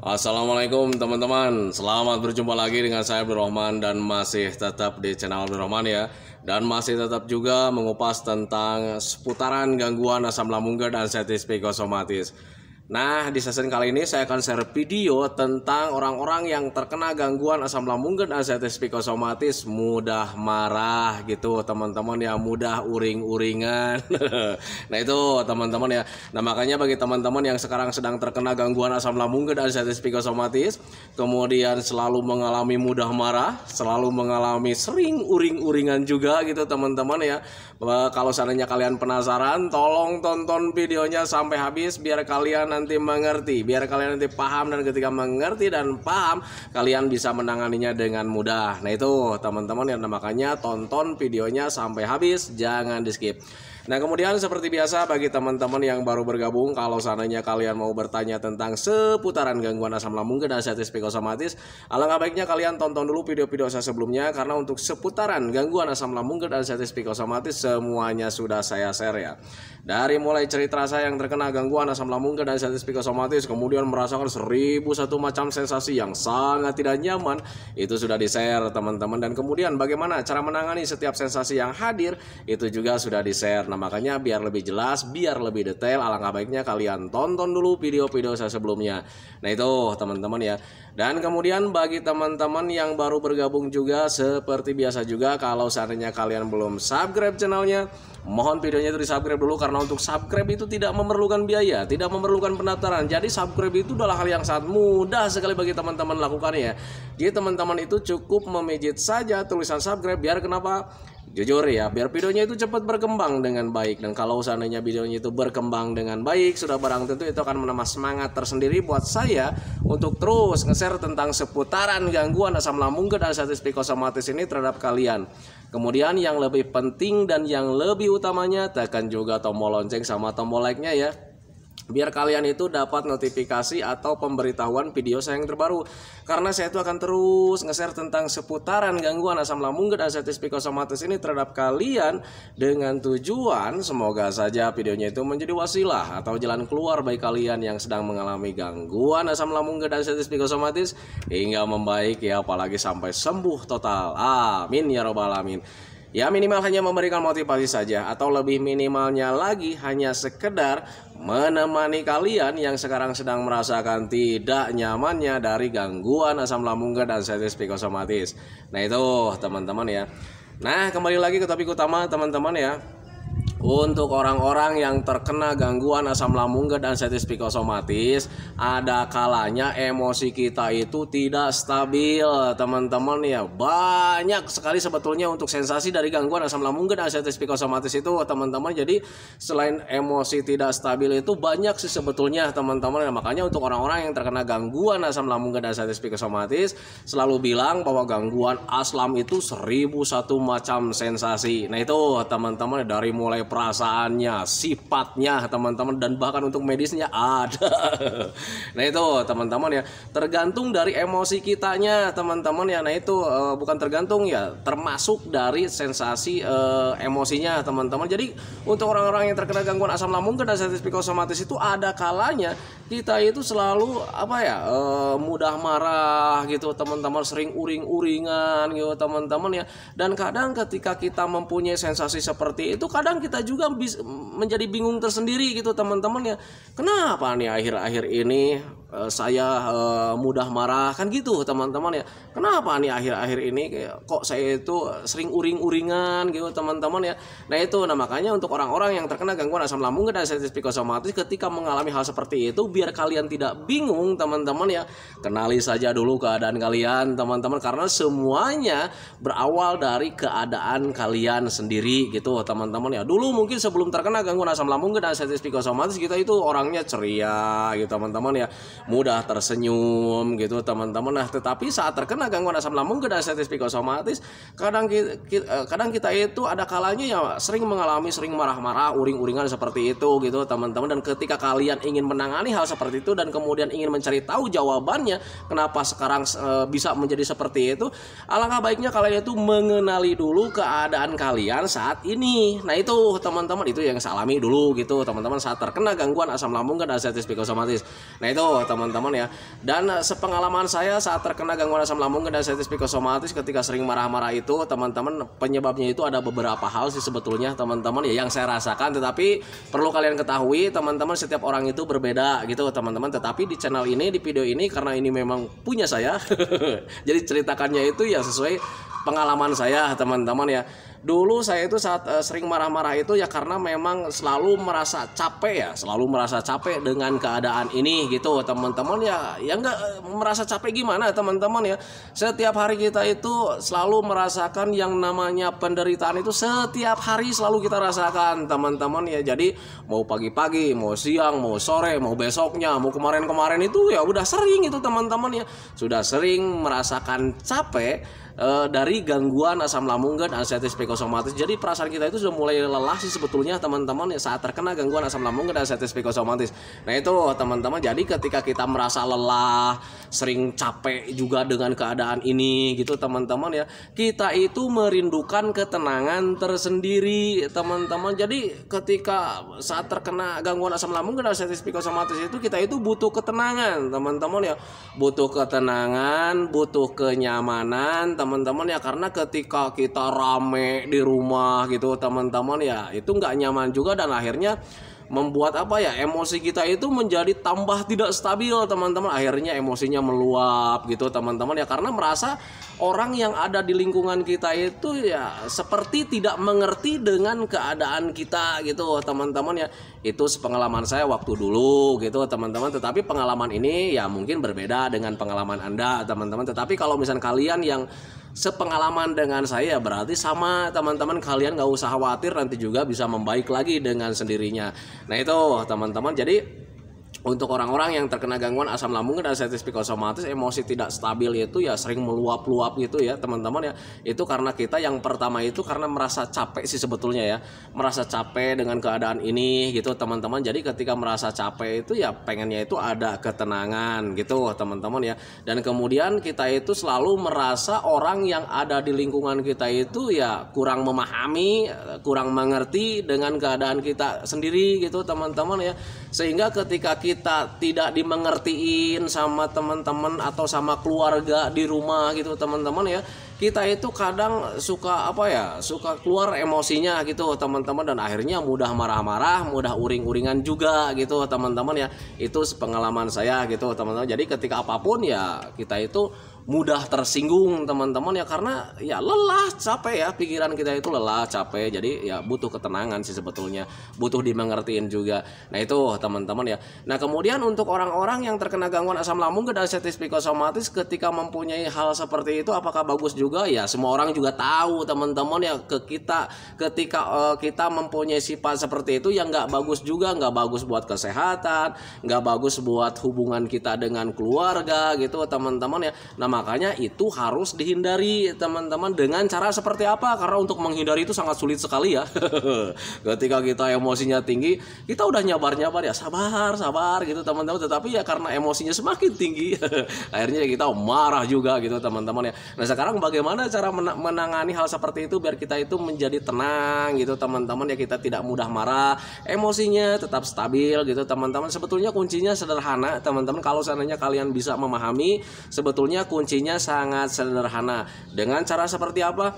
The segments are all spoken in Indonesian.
Assalamualaikum teman-teman, selamat berjumpa lagi dengan saya Abdurrahman dan masih tetap di channel Abdurrahman ya. Dan masih tetap juga mengupas tentang seputaran gangguan asam lambung dan sensitif psikosomatis. Nah, di sesi kali ini saya akan share video tentang orang-orang yang terkena gangguan asam lambung dan sensitif psikosomatis mudah marah gitu teman-teman ya, mudah uring-uringan. Nah itu teman-teman ya. Nah makanya bagi teman-teman yang sekarang sedang terkena gangguan asam lambung dan sensitif psikosomatis, kemudian selalu mengalami mudah marah, selalu mengalami sering uring-uringan juga gitu teman-teman ya. Kalau seandainya kalian penasaran, tolong tonton videonya sampai habis biar kalian nanti mengerti, biar kalian nanti paham, dan ketika mengerti dan paham kalian bisa menanganinya dengan mudah. Nah itu teman-teman ya, makanya tonton videonya sampai habis, jangan di skip. Nah kemudian seperti biasa bagi teman-teman yang baru bergabung, kalau seandainya kalian mau bertanya tentang seputaran gangguan asam lambung dan sensitif psikosomatis, alangkah baiknya kalian tonton dulu video-video saya sebelumnya, karena untuk seputaran gangguan asam lambung dan sensitif psikosomatis semuanya sudah saya share ya. Dari mulai cerita saya yang terkena gangguan asam lambung dan sensitif psikosomatis, kemudian merasakan 1001 macam sensasi yang sangat tidak nyaman, itu sudah di-share teman-teman. Dan kemudian bagaimana cara menangani setiap sensasi yang hadir, itu juga sudah di-share. Nah makanya biar lebih jelas, biar lebih detail, alangkah baiknya kalian tonton dulu video-video saya sebelumnya. Nah itu teman-teman ya. Dan kemudian bagi teman-teman yang baru bergabung juga, seperti biasa juga, kalau seandainya kalian belum subscribe channelnya, mohon videonya itu di subscribe dulu, karena untuk subscribe itu tidak memerlukan biaya, tidak memerlukan pendaftaran. Jadi subscribe itu adalah hal yang sangat mudah sekali bagi teman-teman lakukan ya. Jadi teman-teman itu cukup memijit saja tulisan subscribe, biar kenapa? Jujur ya, biar videonya itu cepat berkembang dengan baik. Dan kalau seandainya videonya itu berkembang dengan baik, sudah barang tentu itu akan menambah semangat tersendiri buat saya untuk terus nge-share tentang seputaran gangguan asam lambung dan sensitif psikosomatis ini terhadap kalian. Kemudian yang lebih penting dan yang lebih utamanya, tekan juga tombol lonceng sama tombol like-nya ya, biar kalian itu dapat notifikasi atau pemberitahuan video saya yang terbaru. Karena saya itu akan terus nge-share tentang seputaran gangguan asam lambung dan sensitif psikosomatis ini terhadap kalian, dengan tujuan semoga saja videonya itu menjadi wasilah atau jalan keluar bagi kalian yang sedang mengalami gangguan asam lambung dan sensitif psikosomatis hingga membaik ya, apalagi sampai sembuh total. Amin ya robbal alamin. Ya minimal hanya memberikan motivasi saja, atau lebih minimalnya lagi hanya sekedar menemani kalian yang sekarang sedang merasakan tidak nyamannya dari gangguan asam lambung dan sensitif psikosomatis. Nah itu teman-teman ya. Nah kembali lagi ke topik utama teman-teman ya. Untuk orang-orang yang terkena gangguan asam lambung dan sensitif psikosomatis, ada kalanya emosi kita itu tidak stabil teman-teman ya. Banyak sekali sebetulnya untuk sensasi dari gangguan asam lambung dan sensitif psikosomatis itu teman-teman. Jadi selain emosi tidak stabil itu banyak sih sebetulnya teman-teman. Nah, makanya untuk orang-orang yang terkena gangguan asam lambung dan sensitif psikosomatis selalu bilang bahwa gangguan aslam itu 1001 macam sensasi. Nah itu teman-teman, dari mulai perasaannya, sifatnya teman-teman, dan bahkan untuk medisnya ada. Nah itu teman-teman ya, tergantung dari emosi kitanya teman-teman ya. Nah itu bukan tergantung ya, termasuk dari sensasi emosinya teman-teman. Jadi untuk orang-orang yang terkena gangguan asam lambung dan sensitif psikosomatis itu ada kalanya kita itu selalu mudah marah gitu teman-teman, sering uring-uringan gitu teman-teman ya. Dan kadang ketika kita mempunyai sensasi seperti itu, kadang kita juga menjadi bingung tersendiri gitu teman-teman ya. Kenapa nih akhir-akhir ini saya mudah marah kan gitu teman-teman ya. Kenapa nih akhir-akhir ini kok saya itu sering uring-uringan gitu teman-teman ya. Nah itu, nah makanya untuk orang-orang yang terkena gangguan asam lambung dan sensitif psikosomatis, ketika mengalami hal seperti itu, biar kalian tidak bingung teman-teman ya, kenali saja dulu keadaan kalian teman-teman, karena semuanya berawal dari keadaan kalian sendiri gitu teman-teman ya. Dulu mungkin sebelum terkena gangguan asam lambung dan sensitif psikosomatis, kita itu orangnya ceria gitu teman-teman ya, mudah tersenyum gitu teman-teman. Nah tetapi saat terkena gangguan asam lambung dan sensitif psikosomatis, kadang kita itu ada kalanya ya sering marah-marah, uring-uringan seperti itu gitu teman-teman. Dan ketika kalian ingin menangani hal seperti itu dan kemudian ingin mencari tahu jawabannya kenapa sekarang bisa menjadi seperti itu, alangkah baiknya kalian itu mengenali dulu keadaan kalian saat ini. Nah itu teman-teman, itu yang saya alami dulu gitu teman-teman saat terkena gangguan asam lambung dan sensitif psikosomatis. Nah itu teman-teman ya. Dan sepengalaman saya saat terkena gangguan asam lambung dan gastritis psikosomatis ketika sering marah-marah itu teman-teman, penyebabnya itu ada beberapa hal sih sebetulnya teman-teman ya yang saya rasakan, tetapi perlu kalian ketahui teman-teman, setiap orang itu berbeda gitu teman-teman. Tetapi di channel ini, di video ini, karena ini memang punya saya jadi ceritakannya itu ya sesuai pengalaman saya teman-teman ya. Dulu saya itu saat sering marah-marah itu ya karena memang selalu merasa capek dengan keadaan ini gitu teman-teman ya. Ya enggak merasa capek gimana teman-teman ya. Setiap hari kita itu selalu merasakan yang namanya penderitaan itu, setiap hari selalu kita rasakan teman-teman ya. Jadi mau pagi-pagi, mau siang, mau sore, mau besoknya, mau kemarin-kemarin itu ya udah sering itu teman-teman ya. Sudah sering merasakan capek dari gangguan asam lambung dan gastritis psikosomatis. Jadi perasaan kita itu sudah mulai lelah sih sebetulnya teman-teman ya saat terkena gangguan asam lambung dan gastritis psikosomatis. Nah itu teman-teman, jadi ketika kita merasa lelah, sering capek juga dengan keadaan ini gitu teman-teman ya, kita itu merindukan ketenangan tersendiri teman-teman. Jadi ketika saat terkena gangguan asam lambung dan gastritis psikosomatis itu kita itu butuh ketenangan teman-teman ya, butuh ketenangan, butuh kenyamanan teman-teman ya, karena ketika kita rame di rumah gitu teman-teman ya itu nggak nyaman juga dan akhirnya membuat emosi kita itu menjadi tambah tidak stabil teman-teman. Akhirnya emosinya meluap gitu teman-teman ya, karena merasa orang yang ada di lingkungan kita itu ya seperti tidak mengerti dengan keadaan kita gitu teman-teman ya. Itu pengalaman saya waktu dulu gitu teman-teman. Tetapi pengalaman ini ya mungkin berbeda dengan pengalaman Anda teman-teman. Tetapi kalau misalnya kalian yang sepengalaman dengan saya berarti sama teman-teman, kalian gak usah khawatir, nanti juga bisa membaik lagi dengan sendirinya. Nah itu teman-teman, jadi untuk orang-orang yang terkena gangguan asam lambung dan gastritis psikosomatis, emosi tidak stabil itu ya sering meluap-luap gitu ya teman-teman ya. Itu karena kita yang pertama itu karena merasa capek sih sebetulnya ya, merasa capek dengan keadaan ini gitu teman-teman. Jadi ketika merasa capek itu ya pengennya itu ada ketenangan gitu teman-teman ya. Dan kemudian kita itu selalu merasa orang yang ada di lingkungan kita itu ya kurang memahami, kurang mengerti dengan keadaan kita sendiri gitu teman-teman ya. Sehingga ketika kita tidak dimengertiin sama teman-teman atau sama keluarga di rumah gitu teman-teman ya, kita itu kadang suka suka keluar emosinya gitu teman-teman, dan akhirnya mudah marah-marah, mudah uring-uringan juga gitu teman-teman ya. Itu pengalaman saya gitu teman-teman. Jadi ketika apapun ya kita itu mudah tersinggung teman-teman ya, karena ya lelah, capek ya, pikiran kita itu lelah, capek. Jadi ya butuh ketenangan sih sebetulnya, butuh dimengertiin juga. Nah itu teman-teman ya. Nah kemudian untuk orang-orang yang terkena gangguan asam lambung dan gastritis psikosomatis, ketika mempunyai hal seperti itu apakah bagus juga? Ya semua orang juga tahu teman-teman ya, ketika kita mempunyai sifat seperti itu yang nggak bagus juga, nggak bagus buat kesehatan, nggak bagus buat hubungan kita dengan keluarga gitu teman-teman ya. Nah makanya itu harus dihindari teman-teman. Dengan cara seperti apa? Karena untuk menghindari itu sangat sulit sekali ya. Ketika kita emosinya tinggi, kita udah nyabar-nyabar ya, sabar gitu teman-teman, tetapi ya karena emosinya semakin tinggi akhirnya kita marah juga gitu teman-teman ya. Nah sekarang bagaimana cara menangani hal seperti itu biar kita itu menjadi tenang gitu teman-teman ya, kita tidak mudah marah, emosinya tetap stabil gitu teman-teman. Sebetulnya kuncinya sederhana teman-teman, kalau seandainya kalian bisa memahami, sebetulnya kuncinya sangat sederhana. Dengan cara seperti apa?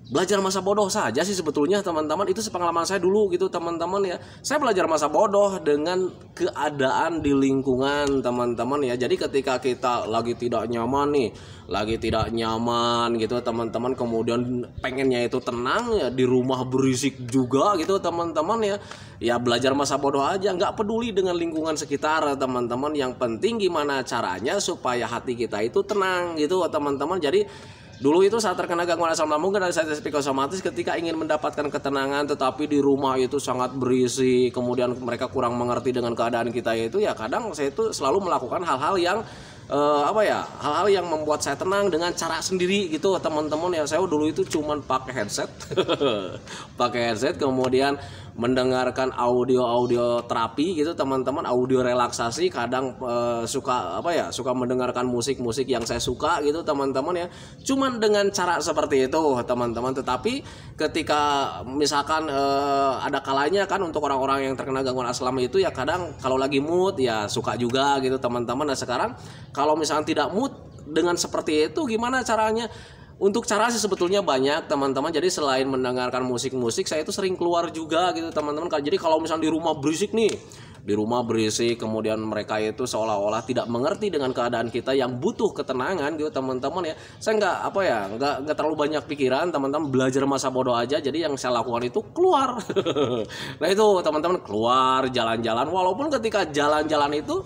Belajar masa bodoh saja sih sebetulnya teman-teman. Itu pengalaman saya dulu gitu teman-teman ya. Saya belajar masa bodoh dengan keadaan di lingkungan teman-teman ya. Jadi ketika kita lagi tidak nyaman nih, lagi tidak nyaman gitu teman-teman, kemudian pengennya itu tenang ya, di rumah berisik juga gitu teman-teman ya. Ya belajar masa bodoh aja, nggak peduli dengan lingkungan sekitar teman-teman. Yang penting gimana caranya supaya hati kita itu tenang gitu teman-teman. Jadi dulu itu saat terkena gangguan asam lambung dan gastritis psikosomatis, ketika ingin mendapatkan ketenangan tetapi di rumah itu sangat berisik, kemudian mereka kurang mengerti dengan keadaan kita itu ya, kadang saya itu selalu melakukan hal-hal yang hal-hal yang membuat saya tenang dengan cara sendiri gitu teman-teman ya. Saya dulu itu cuman pakai headset pakai headset, kemudian mendengarkan audio terapi gitu teman-teman, audio relaksasi, kadang suka suka mendengarkan musik-musik yang saya suka gitu teman-teman ya, cuman dengan cara seperti itu teman-teman. Tetapi ketika misalkan ada kalanya kan untuk orang-orang yang terkena gangguan asam lambung itu ya kadang kalau lagi mood ya suka juga gitu teman-teman. Nah sekarang kalau misalkan tidak mood dengan seperti itu gimana caranya? Untuk cara sih sebetulnya banyak teman-teman. Jadi selain mendengarkan musik-musik, saya itu sering keluar juga gitu teman-teman. Jadi kalau misalnya di rumah berisik nih, di rumah berisik, kemudian mereka itu seolah-olah tidak mengerti dengan keadaan kita yang butuh ketenangan gitu teman-teman ya. Saya nggak terlalu banyak pikiran teman-teman, belajar masa bodoh aja. Jadi yang saya lakukan itu keluar. Nah itu teman-teman, keluar jalan-jalan. Walaupun ketika jalan-jalan itu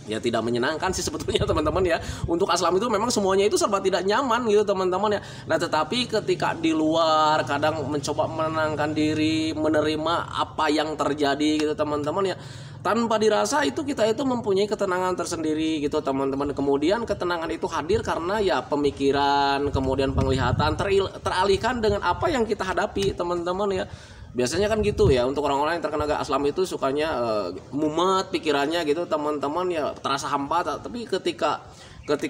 ya tidak menyenangkan sih sebetulnya teman-teman ya. Untuk aslam itu memang semuanya itu serba tidak nyaman gitu teman-teman ya. Nah tetapi ketika di luar kadang mencoba menenangkan diri, menerima apa yang terjadi gitu teman-teman ya, tanpa dirasa itu kita itu mempunyai ketenangan tersendiri gitu teman-teman. Kemudian ketenangan itu hadir karena ya pemikiran, kemudian penglihatan teralihkan dengan apa yang kita hadapi teman-teman ya. Biasanya kan gitu ya, untuk orang-orang yang terkena asam itu sukanya mumet pikirannya gitu teman-teman ya, terasa hampa. Tapi ketika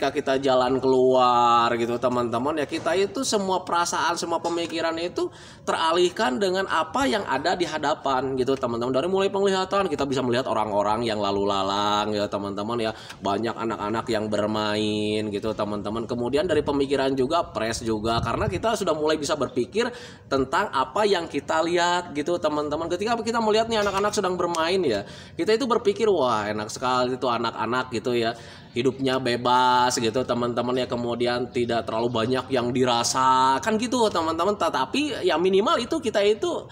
kita jalan keluar gitu teman-teman ya, kita itu semua perasaan, semua pemikiran itu teralihkan dengan apa yang ada di hadapan gitu teman-teman. Dari mulai penglihatan kita bisa melihat orang-orang yang lalu lalang ya teman-teman ya, banyak anak-anak yang bermain gitu teman-teman. Kemudian dari pemikiran juga fresh juga, karena kita sudah mulai bisa berpikir tentang apa yang kita lihat gitu teman-teman. Ketika kita melihat nih anak-anak sedang bermain ya, kita itu berpikir wah enak sekali itu anak-anak gitu ya, hidupnya bebas gitu teman-teman ya, kemudian tidak terlalu banyak yang dirasakan gitu teman-teman. Tetapi ya minimal itu kita itu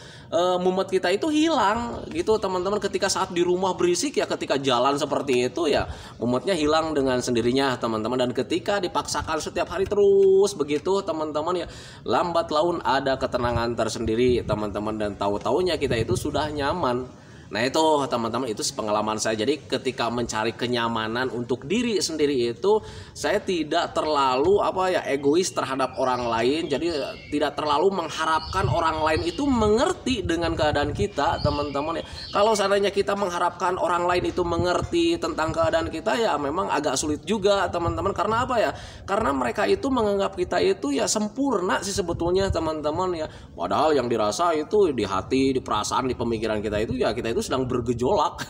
mumet kita itu hilang gitu teman-teman. Ketika saat di rumah berisik ya, ketika jalan seperti itu ya mumetnya hilang dengan sendirinya teman-teman. Dan ketika dipaksakan setiap hari terus begitu teman-teman ya, lambat laun ada ketenangan tersendiri teman-teman, dan tahu-taunya kita itu sudah nyaman. Nah itu teman-teman, itu pengalaman saya. Jadi ketika mencari kenyamanan untuk diri sendiri itu, saya tidak terlalu egois terhadap orang lain. Jadi tidak terlalu mengharapkan orang lain itu mengerti dengan keadaan kita teman-teman ya. Kalau seandainya kita mengharapkan orang lain itu mengerti tentang keadaan kita ya memang agak sulit juga teman-teman. Karena apa ya? Karena mereka itu menganggap kita itu ya sempurna sih sebetulnya teman-teman ya. Padahal yang dirasa itu di hati, di perasaan, di pemikiran kita itu ya kita itu sedang bergejolak.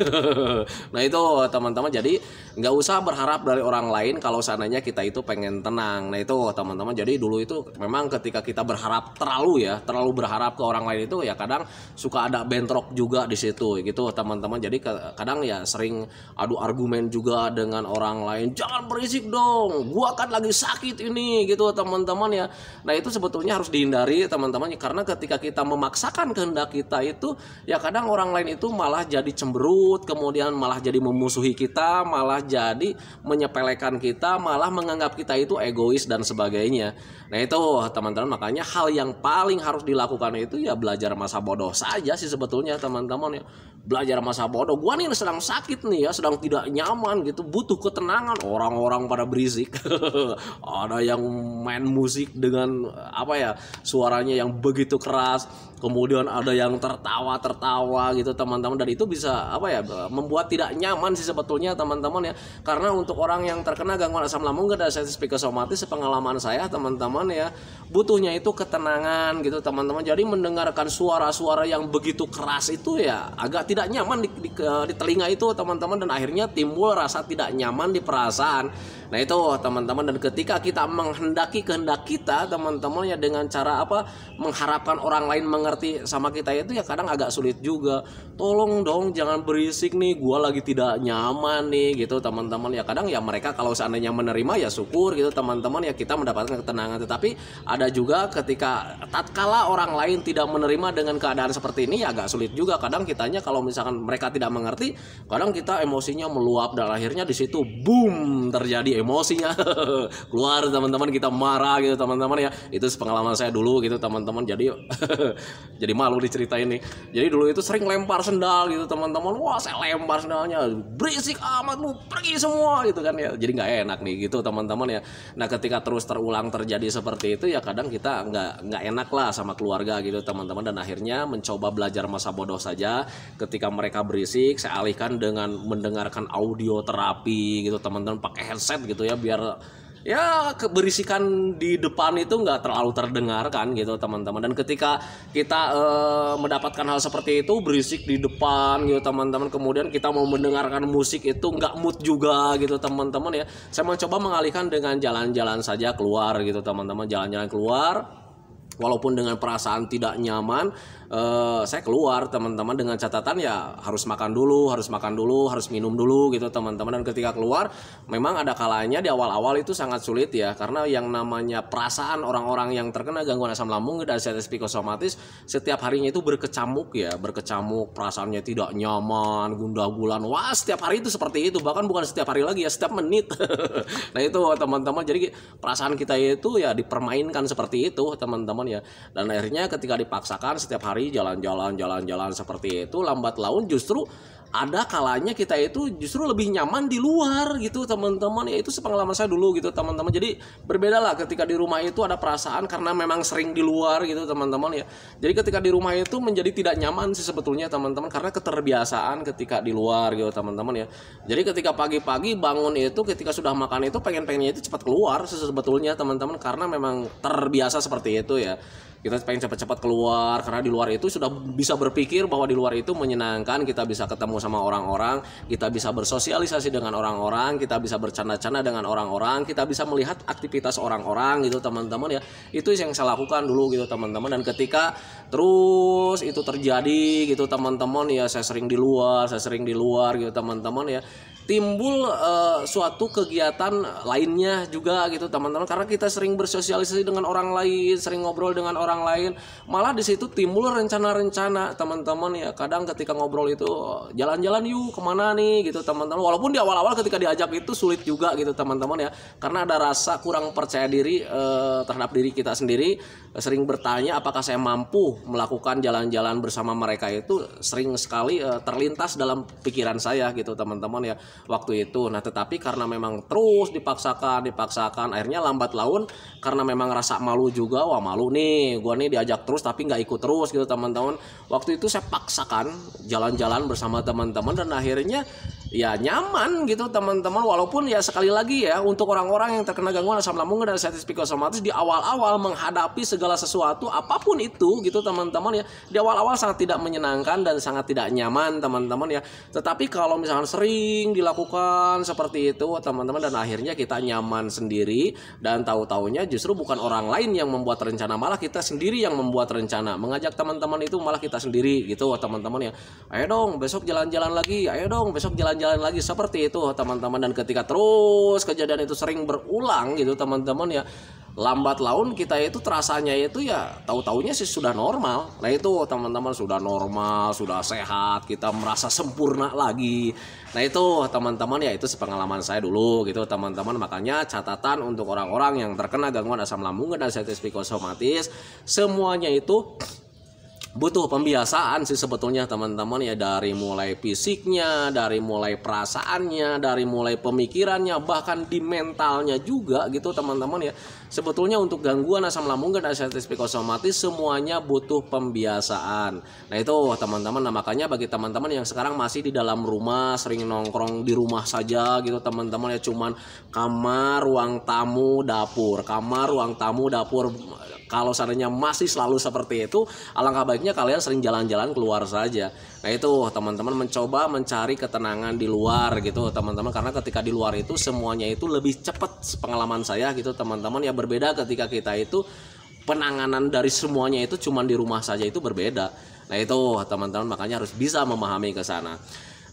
Nah itu teman-teman, jadi nggak usah berharap dari orang lain kalau seandainya kita itu pengen tenang. Nah itu teman-teman, jadi dulu itu memang ketika kita berharap terlalu berharap ke orang lain itu ya kadang suka ada bentrok juga di situ gitu teman-teman. Jadi kadang ya sering adu argumen juga dengan orang lain, jangan berisik dong, gua kan lagi sakit ini gitu teman-teman ya. Nah itu sebetulnya harus dihindari teman-teman, karena ketika kita memaksakan kehendak kita itu ya kadang orang lain itu malah jadi cemberut, kemudian malah jadi memusuhi kita, malah jadi menyepelekan kita, malah menganggap kita itu egois dan sebagainya. Nah itu teman-teman, makanya hal yang paling harus dilakukan itu ya belajar masa bodoh saja sih sebetulnya teman-teman ya. Belajar masa bodoh, gua nih sedang sakit nih ya, sedang tidak nyaman gitu, butuh ketenangan. Orang-orang pada berisik. Ada yang main musik dengan suaranya yang begitu keras, kemudian ada yang tertawa gitu teman-teman, dan itu bisa membuat tidak nyaman sih sebetulnya teman-teman ya. Karena untuk orang yang terkena gangguan asam lambung dan sensitif psikosomatis, pengalaman saya teman-teman ya, butuhnya itu ketenangan gitu teman-teman. Jadi mendengarkan suara-suara yang begitu keras itu ya agak tidak nyaman di telinga itu teman-teman, dan akhirnya timbul rasa tidak nyaman di perasaan. Nah itu teman-teman, dan ketika kita menghendaki kehendak kita teman-teman ya dengan cara mengharapkan orang lain mengerti sama kita itu ya kadang agak sulit juga. Tolong dong jangan berisik nih, gua lagi tidak nyaman nih gitu teman-teman ya. Kadang ya mereka kalau seandainya menerima ya syukur gitu teman-teman ya, kita mendapatkan ketenangan. Tetapi ada juga ketika tatkala orang lain tidak menerima dengan keadaan seperti ini ya agak sulit juga. Kadang kitanya kalau misalkan mereka tidak mengerti, kadang kita emosinya meluap, dan akhirnya di situ boom terjadi emosinya keluar teman-teman, kita marah gitu teman-teman ya. Itu pengalaman saya dulu gitu teman-teman. Jadi Jadi malu diceritain nih. Jadi dulu itu sering lempar sendal gitu teman-teman. Wah saya lempar sendalnya, berisik amat lu, pergi semua gitu kan ya. Jadi nggak enak nih gitu teman-teman ya. Nah ketika terus terulang terjadi seperti itu ya kadang kita nggak enak lah sama keluarga gitu teman-teman. Dan akhirnya mencoba belajar masa bodoh saja. Ketika mereka berisik saya alihkan dengan mendengarkan audio terapi gitu teman-teman, pakai headset gitu ya biar ya keberisikan di depan itu nggak terlalu terdengar kan gitu teman-teman. Dan ketika kita mendapatkan hal seperti itu, berisik di depan gitu teman-teman, kemudian kita mau mendengarkan musik itu nggak mood juga gitu teman-teman ya, saya mencoba mengalihkan dengan jalan-jalan saja keluar gitu teman-teman, jalan-jalan keluar. Walaupun dengan perasaan tidak nyaman, saya keluar teman-teman dengan catatan ya harus makan dulu, harus minum dulu gitu teman-teman. Dan ketika keluar memang ada kalanya di awal-awal itu sangat sulit ya, karena yang namanya perasaan orang-orang yang terkena gangguan asam lambung dan diabetes psikosomatis setiap harinya itu berkecamuk ya, perasaannya tidak nyaman, gundah gulana. Wah setiap hari itu seperti itu, bahkan bukan setiap hari lagi ya, setiap menit. Nah itu teman-teman, jadi perasaan kita itu ya dipermainkan seperti itu teman-teman ya. Dan akhirnya ketika dipaksakan setiap hari jalan-jalan seperti itu, lambat laun justru ada kalanya kita itu justru lebih nyaman di luar gitu teman-teman ya. Itu sepengalaman saya dulu gitu teman-teman. Jadi berbeda lah ketika di rumah itu ada perasaan karena memang sering di luar gitu teman-teman ya. Jadi ketika di rumah itu menjadi tidak nyaman sih sebetulnya teman-teman, karena keterbiasaan ketika di luar gitu teman-teman ya. Jadi ketika pagi-pagi bangun itu, ketika sudah makan itu pengennya itu cepat keluar sih sebetulnya teman-teman, karena memang terbiasa seperti itu ya. Kita pengen cepat-cepat keluar karena di luar itu sudah bisa berpikir bahwa di luar itu menyenangkan, kita bisa ketemu sama orang-orang, kita bisa bersosialisasi dengan orang-orang, kita bisa bercanda-canda dengan orang-orang, kita bisa melihat aktivitas orang-orang gitu teman-teman ya. Itu yang saya lakukan dulu gitu teman-teman. Dan ketika terus itu terjadi gitu teman-teman ya, saya sering di luar gitu teman-teman ya, timbul suatu kegiatan lainnya juga gitu teman-teman, karena kita sering bersosialisasi dengan orang lain, sering ngobrol dengan orang lain, malah di situ timbul rencana-rencana teman-teman ya. Kadang ketika ngobrol itu jalan-jalan yuk kemana nih gitu teman-teman, walaupun di awal-awal ketika diajak itu sulit juga gitu teman-teman ya, karena ada rasa kurang percaya diri terhadap diri kita sendiri. Sering bertanya apakah saya mampu melakukan jalan-jalan bersama mereka, itu sering sekali terlintas dalam pikiran saya gitu teman-teman ya waktu itu. Nah tetapi karena memang terus dipaksakan akhirnya lambat laun, karena memang rasa malu juga, wah malu nih gua nih diajak terus tapi nggak ikut terus gitu teman-teman. Waktu itu saya paksakan jalan-jalan bersama teman-teman dan akhirnya ya nyaman gitu teman-teman. Walaupun ya sekali lagi ya, untuk orang-orang yang terkena gangguan asam lambung dan diabetes psikosomatis di awal-awal menghadapi segala sesuatu apapun itu gitu teman-teman ya, di awal-awal sangat tidak menyenangkan dan sangat tidak nyaman teman-teman ya. Tetapi kalau misalkan sering dilakukan seperti itu teman-teman, dan akhirnya kita nyaman sendiri, dan tahu-taunya justru bukan orang lain yang membuat rencana, malah kita sendiri yang membuat rencana. Mengajak teman-teman itu malah kita sendiri gitu teman-teman ya. Ayo dong besok jalan-jalan lagi, ayo dong besok jalan-jalan lagi, seperti itu teman-teman. Dan ketika terus kejadian itu sering berulang gitu teman-teman ya, lambat laun kita itu terasanya itu ya tahu-taunya sih sudah normal. Nah itu teman-teman, sudah normal, sudah sehat, kita merasa sempurna lagi. Nah itu teman-teman ya, itu sepengalaman saya dulu gitu teman-teman. Makanya catatan untuk orang-orang yang terkena gangguan asam lambung dan diabetes psikosomatis, semuanya itu butuh pembiasaan sih sebetulnya teman-teman ya, dari mulai fisiknya, dari mulai perasaannya, dari mulai pemikirannya, bahkan di mentalnya juga gitu teman-teman ya. Sebetulnya untuk gangguan asam lambung dan diabetes psikosomatis semuanya butuh pembiasaan. Nah itu teman-teman, nah makanya bagi teman-teman yang sekarang masih di dalam rumah, sering nongkrong di rumah saja gitu teman-teman ya, cuman kamar, ruang tamu, dapur, kamar, ruang tamu, dapur. Kalau seandainya masih selalu seperti itu, alangkah baiknya kalian sering jalan-jalan keluar saja. Nah itu teman-teman, mencoba mencari ketenangan di luar gitu teman-teman, karena ketika di luar itu semuanya itu lebih cepat, pengalaman saya gitu teman-teman ya. Berbeda ketika kita itu penanganan dari semuanya itu cuma di rumah saja, itu berbeda. Nah itu teman-teman, makanya harus bisa memahami ke sana.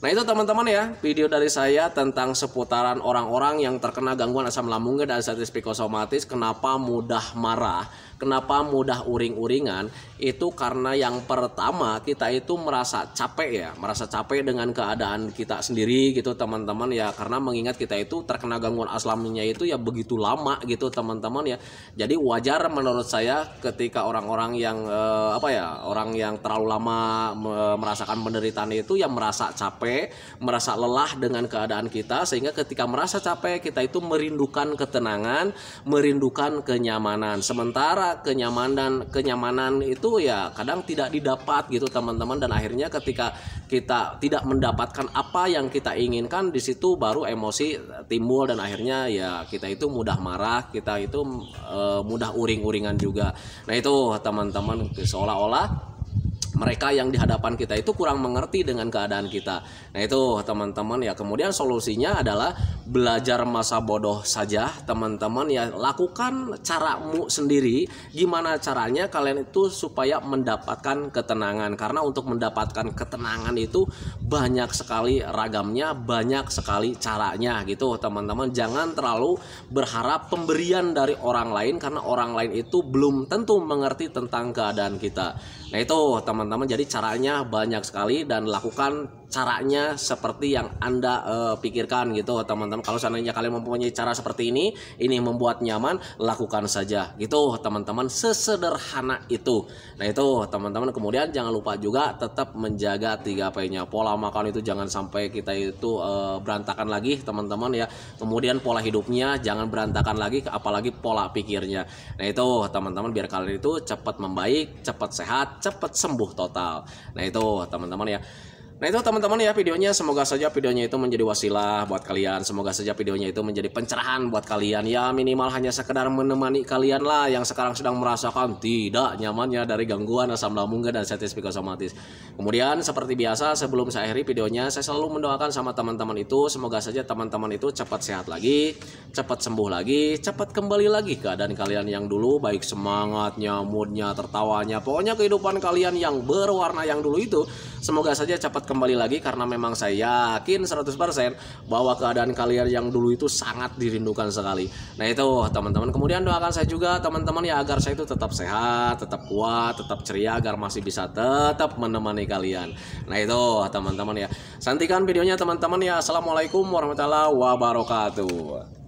Nah itu teman-teman ya, video dari saya tentang seputaran orang-orang yang terkena gangguan asam lambung dan diabetes psikosomatis, kenapa mudah marah, Kenapa mudah uring-uringan? Itu karena yang pertama kita itu merasa capek ya, merasa capek dengan keadaan kita sendiri gitu teman-teman ya, karena mengingat kita itu terkena gangguan aslamnya itu ya begitu lama gitu teman-teman ya. Jadi wajar menurut saya ketika orang-orang yang orang yang terlalu lama merasakan penderitaan itu yang merasa capek, merasa lelah dengan keadaan kita, sehingga ketika merasa capek kita itu merindukan ketenangan, merindukan kenyamanan. Sementara kenyamanan itu ya kadang tidak didapat gitu teman-teman, dan akhirnya ketika kita tidak mendapatkan apa yang kita inginkan, di situ baru emosi timbul dan akhirnya ya kita itu mudah marah, kita itu mudah uring-uringan juga. Nah itu teman-teman, seolah-olah mereka yang di hadapan kita itu kurang mengerti dengan keadaan kita. Nah itu teman-teman ya, kemudian solusinya adalah belajar masa bodoh saja teman-teman ya. Lakukan caramu sendiri, gimana caranya kalian itu supaya mendapatkan ketenangan, karena untuk mendapatkan ketenangan itu banyak sekali ragamnya, banyak sekali caranya gitu teman-teman. Jangan terlalu berharap pemberian dari orang lain, karena orang lain itu belum tentu mengerti tentang keadaan kita. Nah itu teman-teman, jadi caranya banyak sekali dan lakukan caranya seperti yang Anda pikirkan gitu teman-teman. Kalau seandainya kalian mempunyai cara seperti ini membuat nyaman, lakukan saja gitu teman-teman, sesederhana itu. Nah itu teman-teman, kemudian jangan lupa juga tetap menjaga 3P-nya. Pola makan itu jangan sampai kita itu berantakan lagi teman-teman ya. Kemudian pola hidupnya jangan berantakan lagi, apalagi pola pikirnya. Nah itu teman-teman, biar kalian itu cepat membaik, cepat sehat, cepat sembuh total. Nah itu teman-teman ya. Nah itu teman-teman ya videonya, semoga saja videonya itu menjadi wasilah buat kalian, semoga saja videonya itu menjadi pencerahan buat kalian ya, minimal hanya sekedar menemani kalian lah yang sekarang sedang merasakan tidak nyamannya dari gangguan asam lambung dan status psikosomatis. Kemudian seperti biasa sebelum saya akhiri videonya, saya selalu mendoakan sama teman-teman itu, semoga saja teman-teman itu cepat sehat lagi, cepat sembuh lagi, cepat kembali lagi keadaan kalian yang dulu, baik semangatnya, moodnya, tertawanya, pokoknya kehidupan kalian yang berwarna yang dulu itu semoga saja cepat kembali lagi, karena memang saya yakin 100% bahwa keadaan kalian yang dulu itu sangat dirindukan sekali. Nah itu teman-teman, kemudian doakan saya juga teman-teman ya, agar saya itu tetap sehat, tetap kuat, tetap ceria, agar masih bisa tetap menemani kalian. Nah itu teman-teman ya, santikan videonya teman-teman ya. Assalamualaikum warahmatullahi wabarakatuh.